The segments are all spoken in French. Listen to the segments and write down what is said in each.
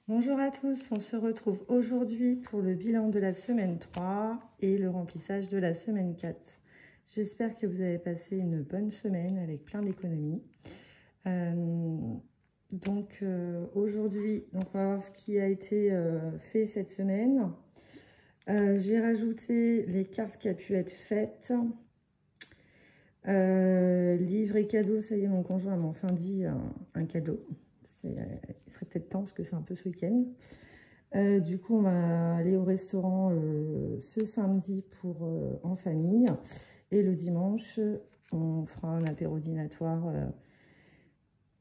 Bonjour à tous, on se retrouve aujourd'hui pour le bilan de la semaine 3 et le remplissage de la semaine 4. J'espère que vous avez passé une bonne semaine avec plein d'économies. Aujourd'hui, on va voir ce qui a été fait cette semaine. J'ai rajouté les cartes qui a pu être faites. Livres et cadeaux, ça y est, mon conjoint m'a enfin dit un cadeau. Il serait peut-être temps parce que c'est un peu ce week-end. Du coup, on va aller au restaurant ce samedi en famille. Et le dimanche, on fera un apéro dînatoire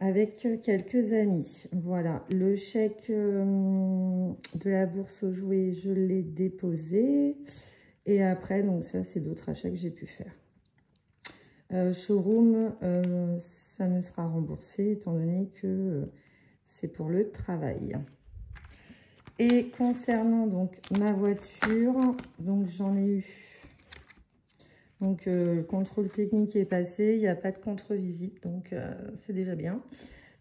avec quelques amis. Voilà, le chèque de la bourse aux jouets, je l'ai déposé. Et après, donc ça, c'est d'autres achats que j'ai pu faire. Showroom, ça me sera remboursé étant donné que c'est pour le travail. Et concernant donc ma voiture, donc j'en ai eu. Donc le contrôle technique est passé, il n'y a pas de contre-visite, donc c'est déjà bien.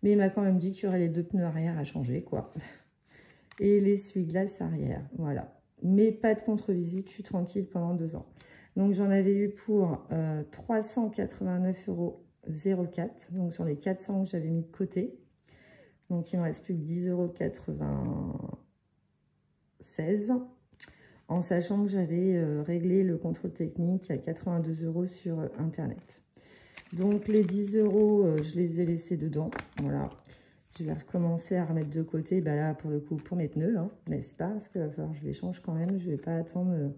Mais il m'a quand même dit qu'il y aurait les 2 pneus arrière à changer, quoi. Et l'essuie-glace arrière, voilà. Mais pas de contre-visite, je suis tranquille pendant 2 ans. Donc j'en avais eu pour 389,04 €, donc sur les 400 que j'avais mis de côté. Donc il ne me reste plus que 10,96 €, en sachant que j'avais réglé le contrôle technique à 82 € sur Internet. Donc les 10 €, je les ai laissés dedans, voilà. Je vais recommencer à remettre de côté, bah là pour le coup pour mes pneus, hein, n'est-ce pas? Parce qu'il va falloir que je les change quand même, je ne vais pas attendre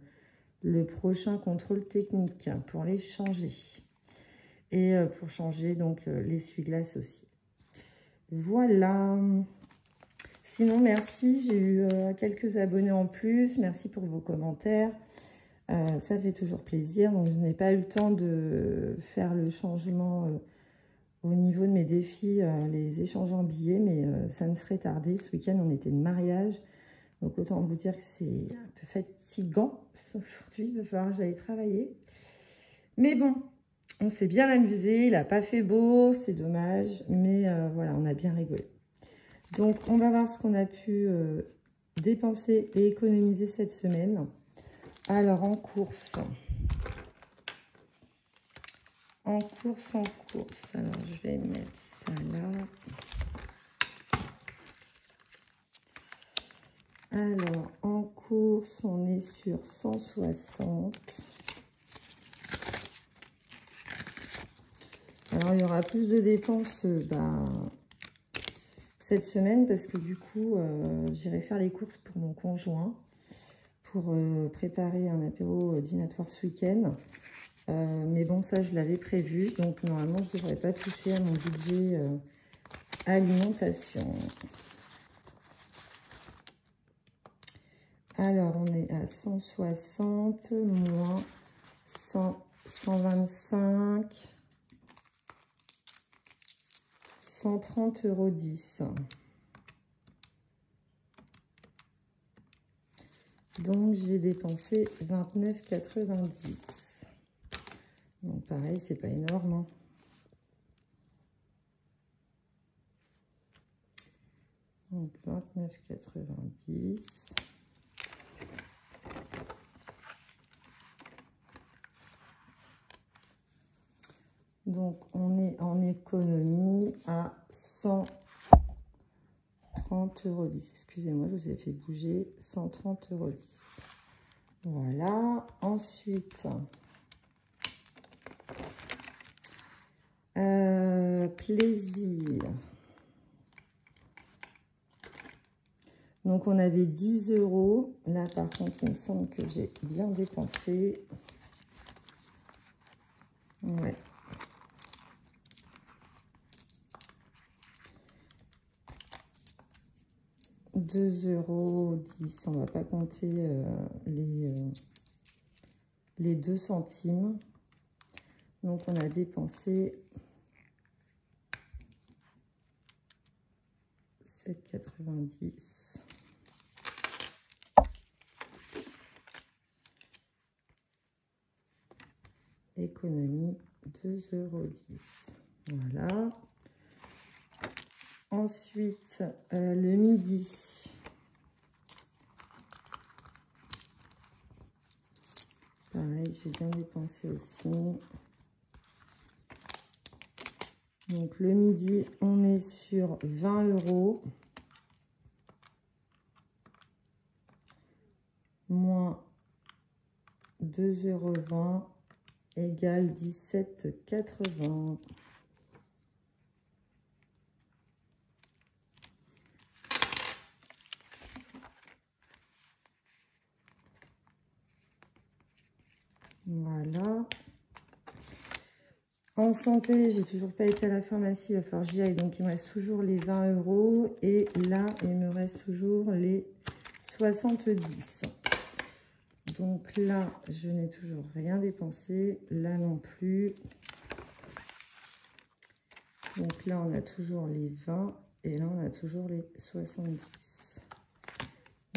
le prochain contrôle technique pour les changer. Et pour changer donc l'essuie-glace aussi. Voilà. Sinon, merci, j'ai eu quelques abonnés en plus. Merci pour vos commentaires. Ça fait toujours plaisir. Donc, je n'ai pas eu le temps de faire le changement au niveau de mes défis, les échanges en billets, mais ça ne serait tardé. Ce week-end, on était de mariage. Donc, autant vous dire que c'est un peu fatigant. Aujourd'hui, il va falloir que j'aille travailler. Mais bon, on s'est bien amusé. Il n'a pas fait beau, c'est dommage. Mais voilà, on a bien rigolé. Donc, on va voir ce qu'on a pu dépenser et économiser cette semaine. Alors, en course. Alors, je vais mettre ça là. Alors, en course, on est sur 160. Alors, il y aura plus de dépenses cette semaine parce que du coup, j'irai faire les courses pour mon conjoint pour préparer un apéro dînatoire ce week-end. Mais bon, ça, je l'avais prévu. Donc, normalement, je ne devrais pas toucher à mon budget alimentation. Alors, on est à 160 moins 125, 130,10 €. Donc, j'ai dépensé 29,90 €. Donc, pareil, c'est pas énorme, hein. Donc, 29,90 €. Donc, on est en économie à 130,10 €. Excusez-moi, je vous ai fait bouger. 130,10 €. Voilà. Ensuite, plaisir. Donc, on avait 10 €. Là, par contre, il me semble que j'ai bien dépensé. Ouais. 2,10 €. On ne va pas compter les 2 centimes. Donc, on a dépensé 7,90 €. Économie 2,10 €. Voilà. Ensuite, le midi. Pareil, j'ai bien dépensé aussi. Donc le midi, on est sur 20 €. Moins 2,20 € égale 17,80 €. Voilà. En santé, j'ai toujours pas été à la pharmacie, il va falloir que j'y aille. Donc, il me reste toujours les 20 €. Et là, il me reste toujours les 70. Donc là, je n'ai toujours rien dépensé. Là non plus. Donc là, on a toujours les 20. Et là, on a toujours les 70.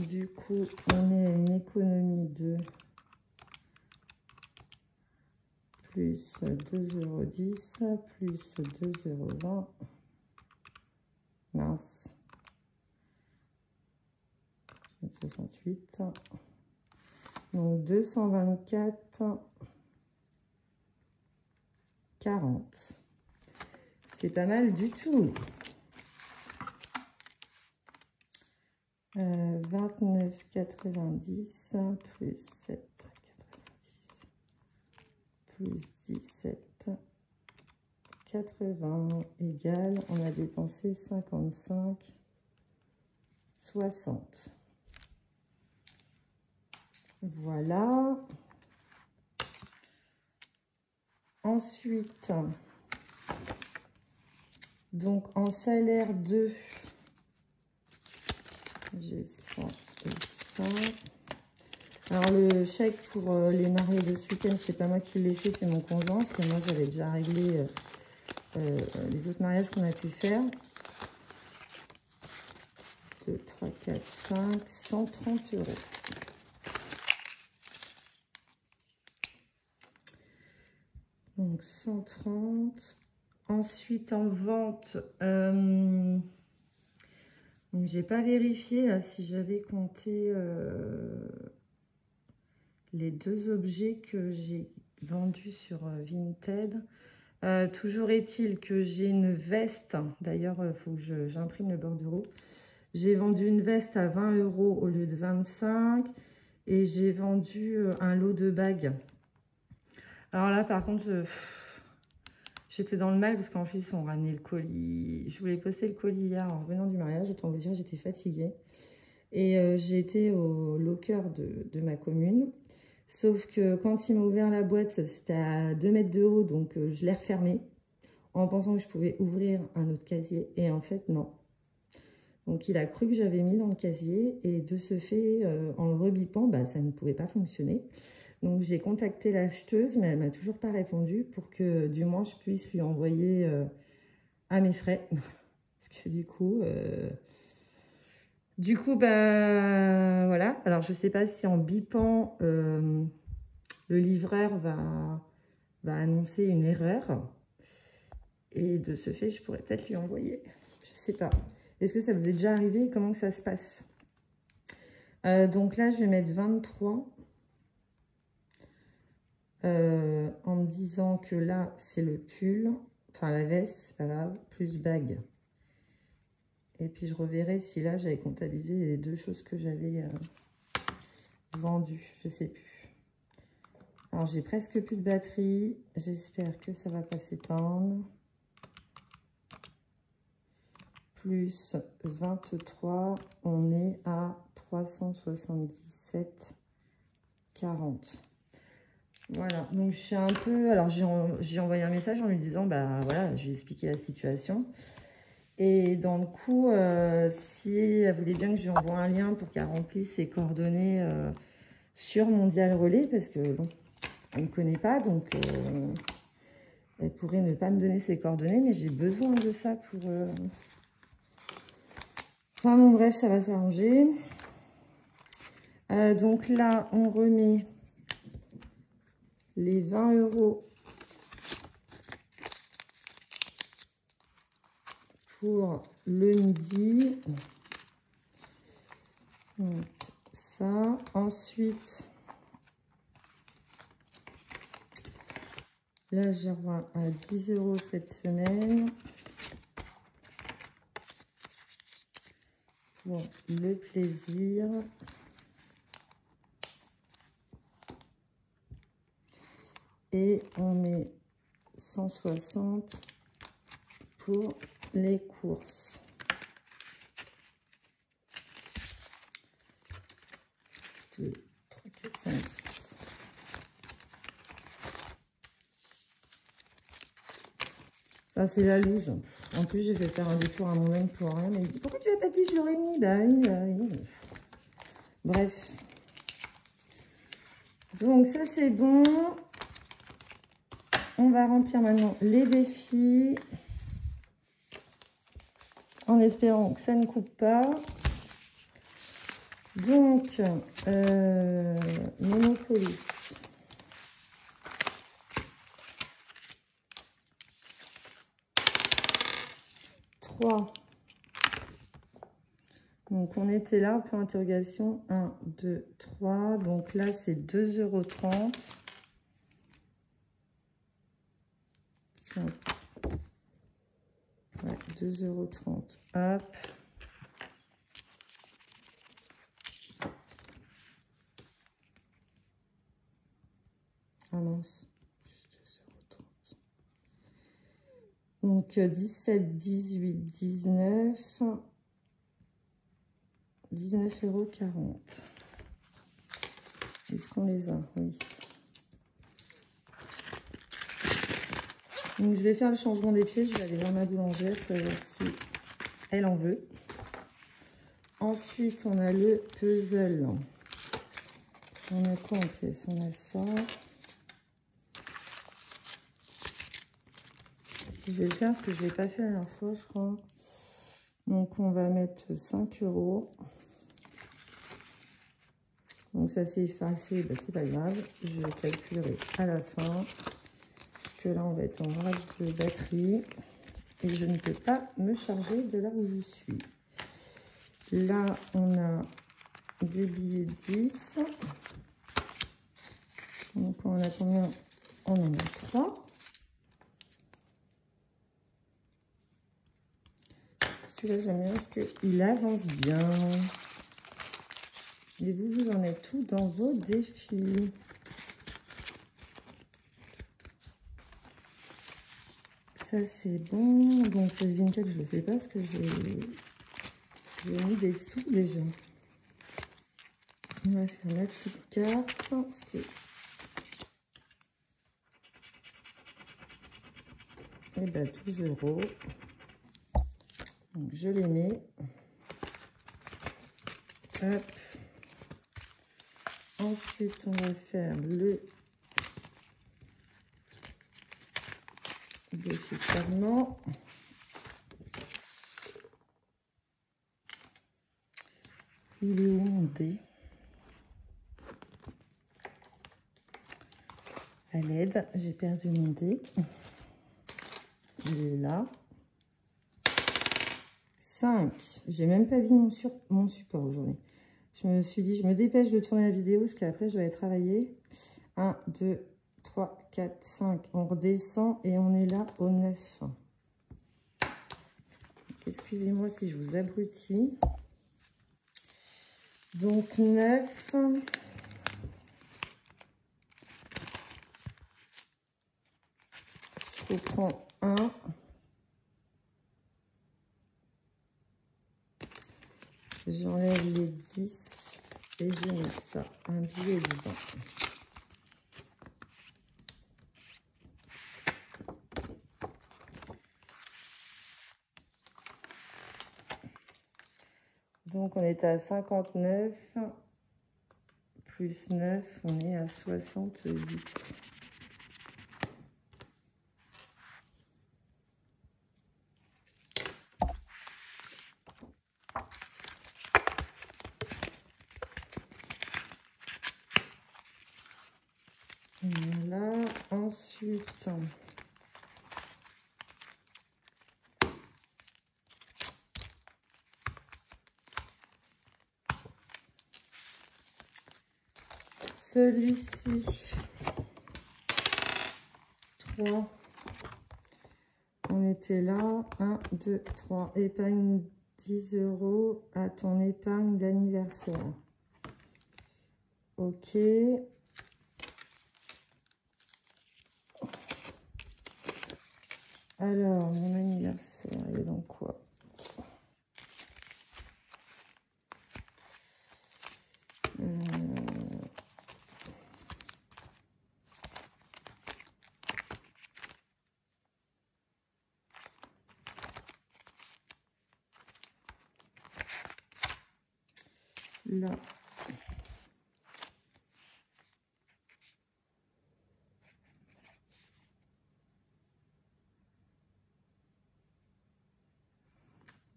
Du coup, on est à une économie de plus 2,10 € plus 2,20 €. Mince. 68. Donc 224, 40. C'est pas mal du tout. 29,90 plus 7,90 plus 17,80 égale, on a dépensé 55,60. Voilà. Ensuite, donc en salaire 2, j'ai ça et ça. Alors le chèque pour les mariés de ce week-end, c'est pas moi qui l'ai fait, c'est mon conjoint. Parce que moi, j'avais déjà réglé les autres mariages qu'on a pu faire. 2, 3, 4, 5, 130 €. Donc 130. Ensuite en vente, donc j'ai pas vérifié là si j'avais compté les 2 objets que j'ai vendus sur Vinted. Toujours est-il que j'ai une veste. D'ailleurs, il faut que j'imprime le bordereau. J'ai vendu une veste à 20 € au lieu de 25. Et j'ai vendu un lot de bagues. Alors là, par contre, j'étais dans le mal parce qu'en plus, on ramenait le colis. Je voulais poster le colis hier en revenant du mariage. Autant vous dire, j'étais fatiguée. Et j'ai été au locker de ma commune. Sauf que quand il m'a ouvert la boîte, c'était à 2 mètres de haut. Donc, je l'ai refermé en pensant que je pouvais ouvrir un autre casier. Et en fait, non. Donc, il a cru que j'avais mis dans le casier. Et de ce fait, en le rebipant, bah, ça ne pouvait pas fonctionner. Donc, j'ai contacté l'acheteuse, mais elle m'a toujours pas répondu pour que, du moins, je puisse lui envoyer à mes frais. Parce que du coup, ben voilà. Alors, je sais pas si en bipant, le livreur va annoncer une erreur. Et de ce fait, je pourrais peut-être lui envoyer. Je sais pas. Est-ce que ça vous est déjà arrivé? Comment que ça se passe? Donc là, je vais mettre 23. En me disant que là, c'est le pull, enfin la veste, c'est pas grave, plus bague. Et puis, je reverrai si là, j'avais comptabilisé les 2 choses que j'avais vendues. Je sais plus. Alors, j'ai presque plus de batterie. J'espère que ça va pas s'éteindre. Plus 23, on est à 377,40. Voilà, donc je suis un peu... Alors, j'ai envoyé un message en lui disant, bah voilà, j'ai expliqué la situation. Et dans le coup, si elle voulait bien que je lui envoie un lien pour qu'elle remplisse ses coordonnées sur Mondial Relais, parce que bon, elle ne me connaît pas, donc elle pourrait ne pas me donner ses coordonnées, mais j'ai besoin de ça pour... Enfin bon, bref, ça va s'arranger. Donc là, on remet les 20 € pour le midi. Donc ça. Ensuite, Là, j'ai rejoint à 10 € cette semaine. Pour le plaisir. Et on met 160 pour les courses. Deux, 3, 4, 5, 6. Ça, c'est la loose. En plus, j'ai fait faire un détour à moi-même pour rien. Mais il dit, pourquoi tu l'as pas dit, je l'aurais mis? Bah oui. Bref. Donc, ça, c'est bon. On va remplir maintenant les défis. En espérant que ça ne coupe pas. Donc, Monopoly. Donc, on était là, point d'interrogation, 1, 2, 3. Donc là, c'est 2,30 €. Ouais, 2,30 €. Hop. Ah mince. Juste 2,30 €. Donc, 17, 18, 19... 19,40 €. Est-ce qu'on les a? Oui. Donc, je vais faire le changement des pièces. Je vais aller dans ma boulangère, savoir si elle en veut. Ensuite, on a le puzzle. On a quoi en pièces? On a ça. Je vais le faire parce que je ne l'ai pas fait la dernière fois, je crois. Donc, on va mettre 5 €. Donc, ça s'est effacé, ben, c'est pas grave. Je calculerai à la fin. Parce que là, on va être en rage de batterie. Et je ne peux pas me charger de là où je suis. Là, on a des billets de 10. Donc, on a combien? On en a 3. Celui-là, j'aime bien parce qu'il avance bien. Et vous, vous en êtes tout dans vos défis. Ça, c'est bon. Donc, le vintage, je ne le fais pas parce que j'ai mis des sous déjà. On va faire la petite carte. Parce que... Eh bien, 12 €. Donc, je les mets. Hop. Ensuite, on va faire le défi serment. Il est où mon dé? À l'aide, j'ai perdu mon dé. Il est là. 5. J'ai même pas vu mon support aujourd'hui. Je me suis dit, je me dépêche de tourner la vidéo parce qu'après, je vais aller travailler. 1, 2, 3, 4, 5. On redescend et on est là au 9. Excusez-moi si je vous abrutis. Donc, 9. Je reprends 1. J'enlève les 10 et je mets ça, un billet dedans. Donc, on est à 59, plus 9, on est à 68. Voilà, ensuite... Celui-ci, 3. On était là. 1, 2, 3. Épargne 10 € à ton épargne d'anniversaire. Ok. Alors, mon anniversaire, il est dans quoi? Là.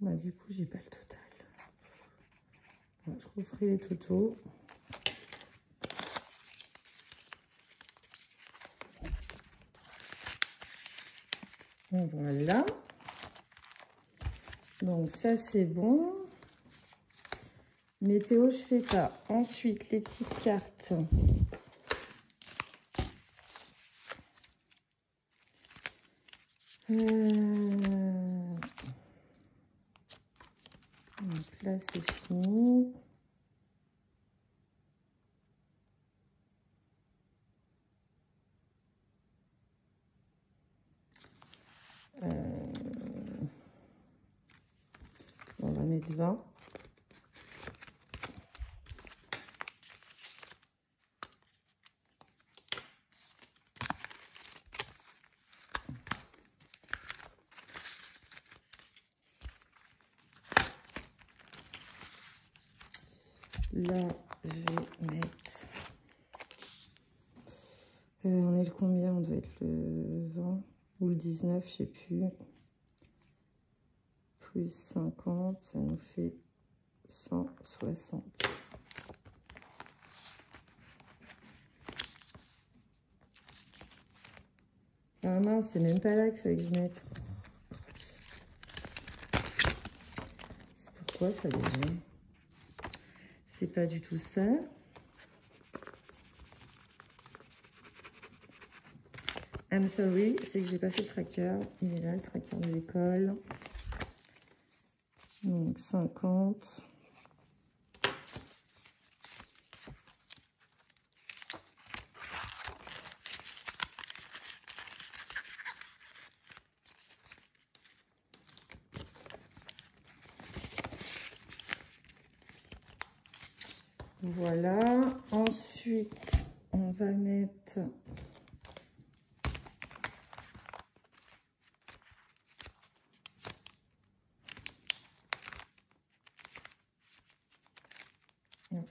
Bah, du coup, j'ai pas le total. Je referai les totaux. Voilà. Donc ça, c'est bon. Météo, je fais pas. Ensuite, les petites cartes. Donc là, c'est fini. On va mettre 20. Là, je vais mettre... on est le combien? On doit être le 20 ou le 19, je sais plus. Plus 50, ça nous fait 160. Ah mince, c'est même pas là qu'il fallait que je mette. C'est pourquoi ça déjà? C'est pas du tout ça. I'm sorry, c'est que j'ai pas fait le tracker. Il est là, le tracker de l'école. Donc 50. Voilà. Ensuite, on va mettre...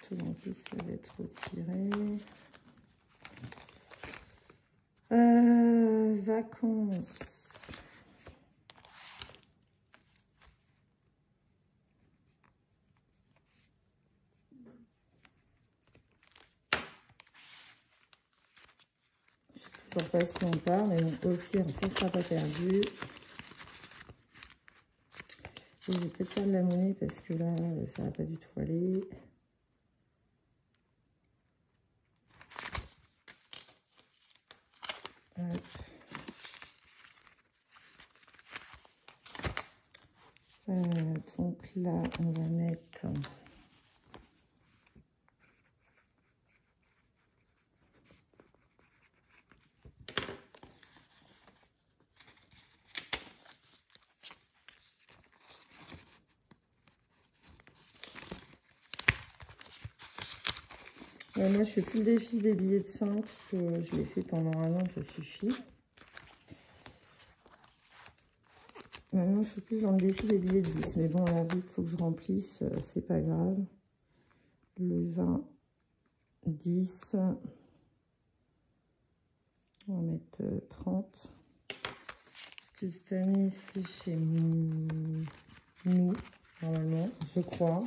Tout l'entier, ça va être retiré. Vacances. Je sais toujours pas si on part, mais bon, au pire, ça ne sera pas perdu. Et je vais peut-être faire de la monnaie parce que là, ça va pas du tout aller. Hop. Donc là, on va mettre... moi, je fais plus le défi des billets de 5. Je l'ai fait pendant un an, ça suffit. Maintenant, je suis plus dans le défi des billets de 10. Mais bon, là, vu qu'il faut que je remplisse, c'est pas grave. Le 20, 10. On va mettre 30. Parce que cette année, c'est chez nous, normalement, je crois.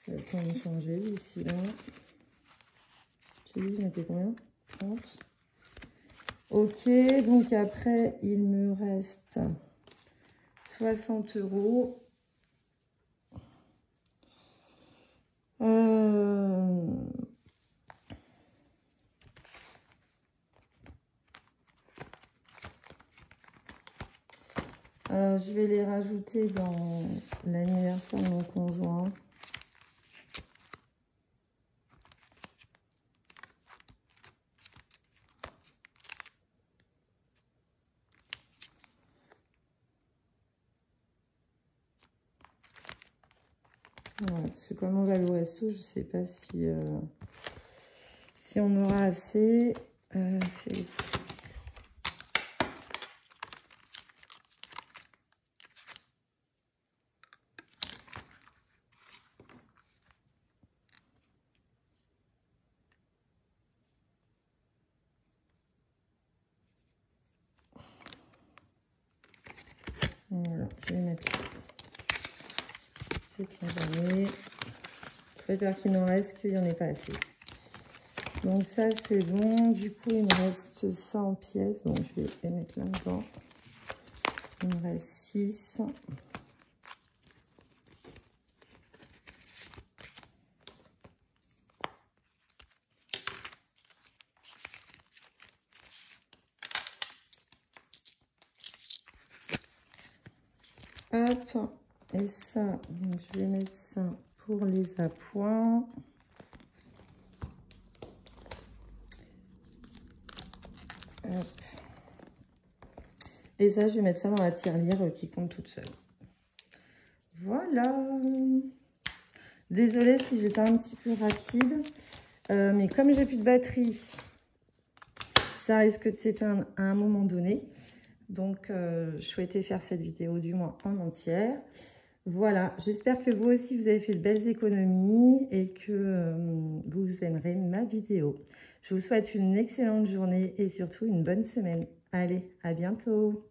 Ça va le temps de changer d'ici là. J'ai dit, je mettais combien? 30. Ok, donc après, il me reste 60 €. Je vais les rajouter dans l'anniversaire de mon conjoint. Voilà, parce que comme on va au resto, je ne sais pas si on aura assez. Voilà, je vais mettre là. C'est jamais. Je préfère qu'il n'en reste qu'il n'y en ait pas assez. Donc ça c'est bon. Du coup il me reste ça en pièces. Donc je vais les mettre là-dedans. Il me reste 6. Hop. Et ça, donc je vais mettre ça pour les appoints. Hop. Et ça, je vais mettre ça dans la tirelire qui compte toute seule. Voilà. Désolée si j'étais un petit peu rapide. Mais comme j'ai plus de batterie, ça risque de s'éteindre à un moment donné. Donc, je souhaitais faire cette vidéo du moins en entière. Voilà, j'espère que vous aussi, vous avez fait de belles économies et que vous aimerez ma vidéo. Je vous souhaite une excellente journée et surtout une bonne semaine. Allez, à bientôt!